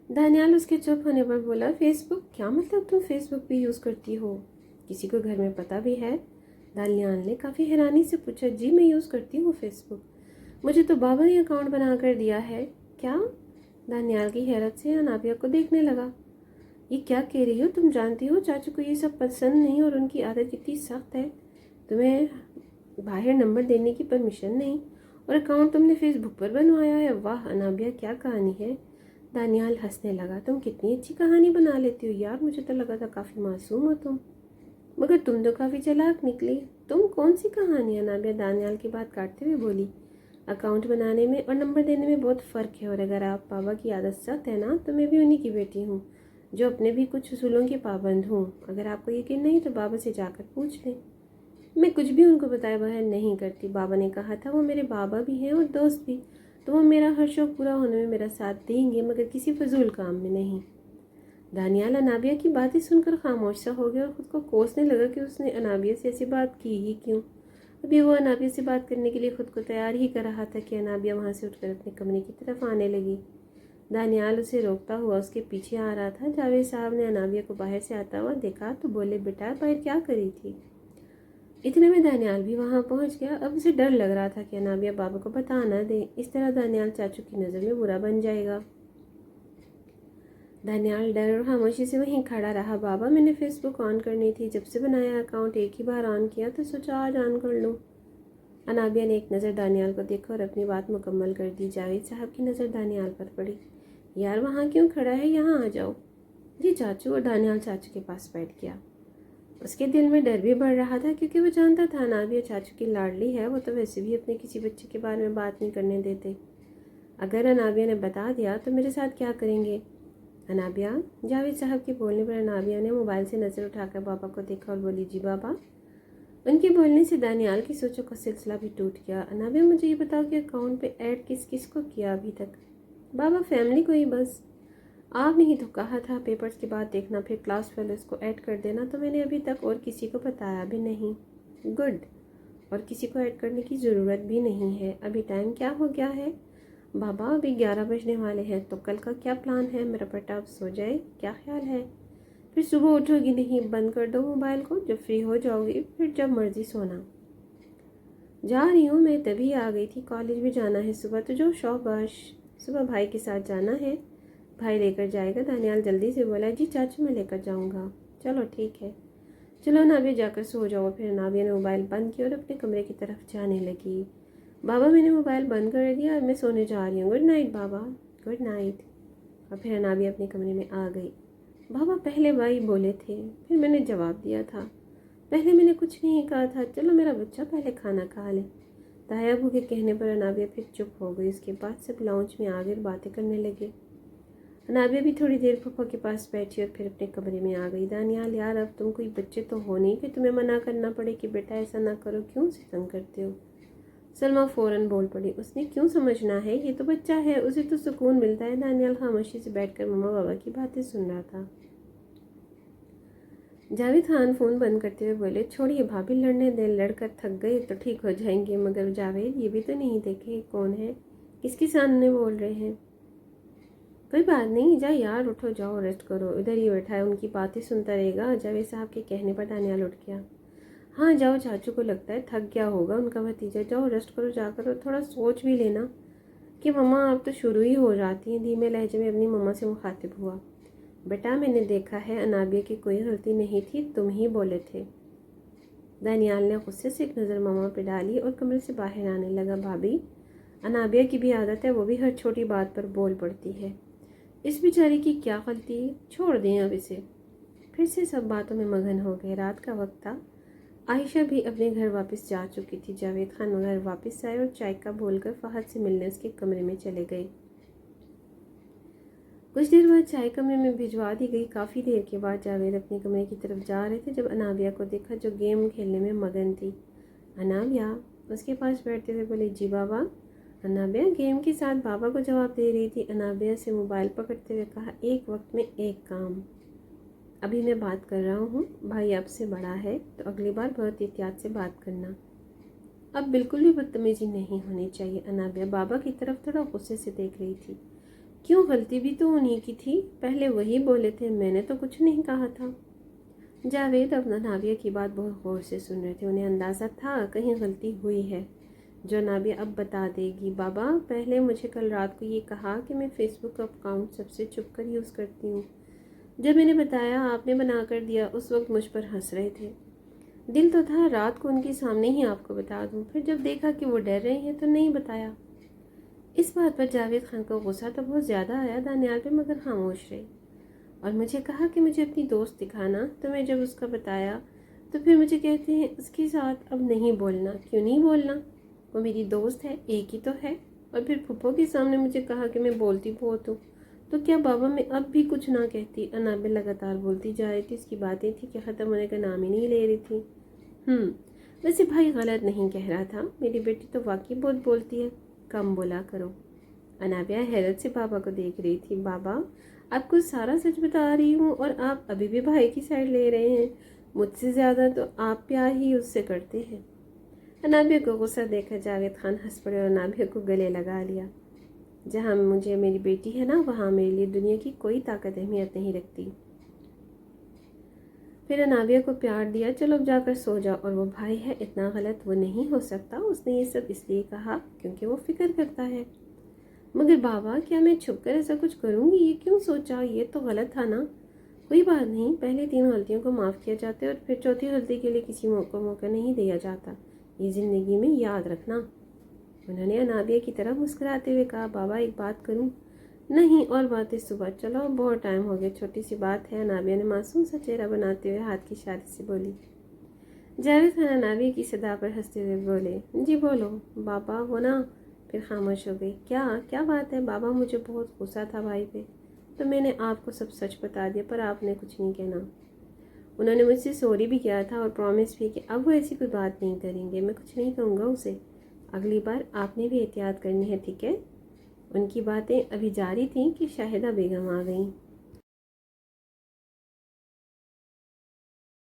दानियाल उसके चुप होने पर बोला, फेसबुक? क्या मतलब तुम फेसबुक भी यूज़ करती हो? किसी को घर में पता भी है? दानियाल ने काफ़ी हैरानी से पूछा। जी मैं यूज़ करती हूँ फेसबुक, मुझे तो बाबा ने अकाउंट बना कर दिया है। क्या? दानियाल की हैरत से अनाबिया को देखने लगा। ये क्या कह रही हो? तुम जानती हो चाचू को ये सब पसंद नहीं और उनकी आदत कितनी सख्त है। तुम्हें बाहर नंबर देने की परमिशन नहीं और अकाउंट तुमने फेसबुक पर बनवाया है। वाह अनाबिया, क्या कहानी है। दानियाल हंसने लगा। तुम कितनी अच्छी कहानी बना लेती हो यार, मुझे तो लगा था काफ़ी मासूम हो तुम, मगर तुम तो काफ़ी चालाक निकली। तुम कौन सी कहानी? अनाबिया दानियाल की बात काटते हुए बोली। अकाउंट बनाने में और नंबर देने में बहुत फ़र्क है, और अगर आप बाबा की आदत सख्त है ना, तो मैं भी उन्हीं की बेटी हूँ जो अपने भी कुछ उसूलों की पाबंद हूँ। अगर आपको यकीन नहीं तो बाबा से जाकर पूछ लें। मैं कुछ भी उनको बताए बगैर नहीं करती। बाबा ने कहा था वो मेरे बाबा भी हैं और दोस्त भी, तो वो मेरा हर शौक पूरा होने में मेरा साथ देंगे, मगर किसी फजूल काम में नहीं। दानियाल अनाबिया की बातें सुनकर खामोश सा हो गया और खुद को कोसने लगा कि उसने अनाबिया से ऐसी बात की ही क्यों। अभी वो अनाबिया से बात करने के लिए खुद को तैयार ही कर रहा था कि अनाबिया वहाँ से उठकर अपने कमरे की तरफ आने लगी। दानियाल उसे रोकता हुआ उसके पीछे आ रहा था। जावेद साहब ने अनाबिया को बाहर से आता हुआ देखा तो बोले, बेटा बाहर क्या करी थी? इतने में दानियाल भी वहाँ पहुँच गया। अब उसे डर लग रहा था कि अनाबिया बाबा को बता न दे, इस तरह दानियाल चाचू की नज़र में बुरा बन जाएगा। दानियाल डर और खामोशी से वहीं खड़ा रहा। बाबा मैंने फेसबुक ऑन करनी थी, जब से बनाया अकाउंट एक ही बार ऑन किया तो सोचा आज ऑन कर लूँ। अनाबिया ने एक नज़र दानियाल को देखा और अपनी बात मुकम्मल कर दी। जावेद साहब की नज़र दानियाल पर पड़ी। यार वहाँ क्यों खड़ा है, यहाँ आ जाओ। जी चाचू। और दानियाल चाचू के पास बैठ गया। उसके दिल में डर भी बढ़ रहा था क्योंकि वो जानता था अनाबिया चाचू की लाडली है, वो तो वैसे भी अपने किसी बच्चे के बारे में बात नहीं करने देते। अगर अनाबिया ने बता दिया तो मेरे साथ क्या करेंगे? अनाबिया। जावेद साहब के बोलने पर अनाबिया ने मोबाइल से नज़र उठाकर बाबा को देखा और बोली, जी बाबा। उनके बोलने से दानियाल की सोचों का सिलसिला भी टूट गया। अनाबिया मुझे ये बताओ कि अकाउंट पे ऐड किस किस को किया अभी तक? बाबा फैमिली को ही बस। आपने ही तो कहा था पेपर्स के बाद देखना, फिर क्लास फेलोज़ को ऐड कर देना, तो मैंने अभी तक और किसी को बताया भी नहीं। गुड। और किसी को ऐड करने की ज़रूरत भी नहीं है। अभी टाइम क्या हो गया है? बाबा अभी 11 बजने वाले हैं, तो कल का क्या प्लान है? मेरा बेटा अब सो जाए, क्या ख्याल है? फिर सुबह उठोगी नहीं, बंद कर दो मोबाइल को, जब फ्री हो जाओगी फिर जब मर्जी सोना। जा रही हूँ मैं, तभी आ गई थी, कॉलेज भी जाना है सुबह, तो जो शाबाश। सुबह भाई के साथ जाना है, भाई लेकर जाएगा। दानियाल जल्दी से बोला, जी चाचू मैं लेकर जाऊँगा। चलो ठीक है, चलो नाबिया जाकर सो जाओ। फिर नाबिया ने मोबाइल बंद किया और अपने कमरे की तरफ जाने लगी। बाबा मैंने मोबाइल बंद कर दिया, अब मैं सोने जा रही हूँ। गुड नाइट बाबा। Good night. और फिर नाबिया अपने कमरे में आ गई। बाबा पहले भाई बोले थे, फिर मैंने जवाब दिया था। पहले मैंने कुछ नहीं कहा था, चलो मेरा बच्चा पहले खाना खा ले। ताया अबू के कहने पर अनाबिया फिर चुप हो गई। उसके बाद सब लाउंज में आ गए और बातें करने लगे। अनाबिया भी थोड़ी देर पप्पा के पास बैठी और फिर अपने कमरे में आ गई। दानियाल यार अब तुम कोई बच्चे तो हो नहीं कि तुम्हें मना करना पड़े कि बेटा ऐसा ना करो, क्यों उसे तंग करते हो? सलमा फ़ौरन बोल पड़ी, उसने क्यों समझना है, ये तो बच्चा है, उसे तो सुकून मिलता है। दानियाल खामोशी से बैठकर मम्मा बाबा की बातें सुन रहा था। जावेद खान फ़ोन बंद करते हुए बोले, छोड़िए भाभी, लड़ने दें, लड़कर थक गए तो ठीक हो जाएंगे, मगर जावेद ये भी तो नहीं देखे कौन है, किसके सामने बोल रहे हैं। कोई बात नहीं, जा यार, उठो जाओ रेस्ट करो, इधर ही बैठा है, उनकी बातें सुनता रहेगा। जावेद साहब के कहने पर दानियाल उठ गया। हाँ जाओ, चाचू को लगता है थक गया होगा उनका भतीजा, जाओ रेस्ट करो जाकर, और थोड़ा सोच भी लेना कि मम्मा आप तो शुरू ही हो जाती हैं। धीमे लहजे में अपनी मम्मा से मुखातिब हुआ। बेटा मैंने देखा है अनाबिया की कोई गलती नहीं थी, तुम ही बोले थे। दानियाल ने गुस्से से एक नज़र मम्मा पे डाली और कमरे से बाहर आने लगा। भाभी, अनाबिया की भी आदत है, वो भी हर छोटी बात पर बोल पड़ती है। इस बेचारी की क्या गलती, छोड़ दें अब इसे। फिर से सब बातों में मगन हो गए। रात का वक्त था। आयशा भी अपने घर वापस जा चुकी थी। जावेद खान घर वापस आए और चाय का बोलकर फहद से मिलने उसके कमरे में चले गए। कुछ देर बाद चाय कमरे में भिजवा दी गई। काफ़ी देर के बाद जावेद अपने कमरे की तरफ जा रहे थे जब अनाबिया को देखा, जो गेम खेलने में मगन थी। अनाबिया उसके पास बैठते हुए बोले, जी बाबा। अनाबिया गेम के साथ बाबा को जवाब दे रही थी। अनाबिया से मोबाइल पकड़ते हुए कहा, एक वक्त में एक काम। अभी मैं बात कर रहा हूँ, भाई आपसे बड़ा है तो अगली बार बहुत एहतियात से बात करना। अब बिल्कुल भी बदतमीजी नहीं होनी चाहिए। अनाबिया बाबा की तरफ थोड़ा गुस्से से देख रही थी। क्यों, गलती भी तो उन्हीं की थी, पहले वही बोले थे, मैंने तो कुछ नहीं कहा था। जावेद अब नाबिया की बात बहुत गौर से सुन रहे थे। उन्हें अंदाज़ा था कहीं गलती हुई है जो नाबिया अब बता देगी। बाबा, पहले मुझे कल रात को ये कहा कि मैं फ़ेसबुक अकाउंट सबसे छुप कर यूज़ करती हूँ। जब मैंने बताया आपने बना कर दिया, उस वक्त मुझ पर हंस रहे थे। दिल तो था रात को उनके सामने ही आपको बता दूँ, फिर जब देखा कि वो डर रहे हैं तो नहीं बताया। इस बात पर जावेद खान को गुस्सा तो बहुत ज़्यादा आया दानियाल पे, मगर खामोश रहे। और मुझे कहा कि मुझे अपनी दोस्त दिखाना, तो मैं जब उसका बताया तो फिर मुझे कहते हैं उसके साथ अब नहीं बोलना। क्यों नहीं बोलना, वो मेरी दोस्त है, एक ही तो है। और फिर फूफो के सामने मुझे कहा कि मैं बोलती बहुत हूँ, तो क्या बाबा मैं अब भी कुछ ना कहती। अनाबिल लगातार बोलती जा रही थी, उसकी बातें थी कि ख़त्म होने का नाम ही नहीं ले रही थी। वैसे भाई गलत नहीं कह रहा था, मेरी बेटी तो वाकई बहुत बोलती है, कम बोला करो। अनाबिया हैरत से बाबा को देख रही थी। बाबा, आपको सारा सच बता रही हूँ और आप अभी भी भाई की साइड ले रहे हैं। मुझसे ज़्यादा तो आप प्यार ही उससे करते हैं। अनाबिया को गुस्सा देखकर जावेद खान हंस पड़े और अनाबिया को गले लगा लिया। जहाँ मुझे मेरी बेटी है ना, वहाँ मेरे लिए दुनिया की कोई ताकत अहमियत नहीं रखती। फिर अनाबिया को प्यार दिया, चलो अब जाकर सो जाओ। और वो भाई है, इतना गलत वो नहीं हो सकता। उसने ये सब इसलिए कहा क्योंकि वो फिक्र करता है। मगर बाबा, क्या मैं छुप कर ऐसा कुछ करूँगी? ये क्यों सोचा? ये तो गलत था ना। कोई बात नहीं, पहले 3 गलतियों को माफ़ किया जाता है और फिर चौथी गलती के लिए किसी को मौका नहीं दिया जाता। ये ज़िंदगी में याद रखना। उन्होंने अनाबिया की तरफ मुस्कुराते हुए कहा, बाबा एक बात करूँ? नहीं, और बातें सुबह, चलो बहुत टाइम हो गया, छोटी सी बात है। अनाबिया ने मासूम सा चेहरा बनाते हुए हाथ की इशारे से बोली। जावेद खान अनाबिया की सदा पर हंसते हुए बोले, जी बोलो बाबा। वो ना फिर खामोश हो गई। क्या क्या बात है बाबा? मुझे बहुत गुस्सा था भाई पे, तो मैंने आपको सब सच बता दिया, पर आपने कुछ नहीं कहना। उन्होंने मुझसे सॉरी भी किया था और प्रॉमिस भी कि अब वो ऐसी कोई बात नहीं करेंगे। मैं कुछ नहीं कहूँगा उसे। अगली बार आपने भी एहतियात करनी है, ठीक है? उनकी बातें अभी जारी थीं कि शाहिदा बेगम आ गईं।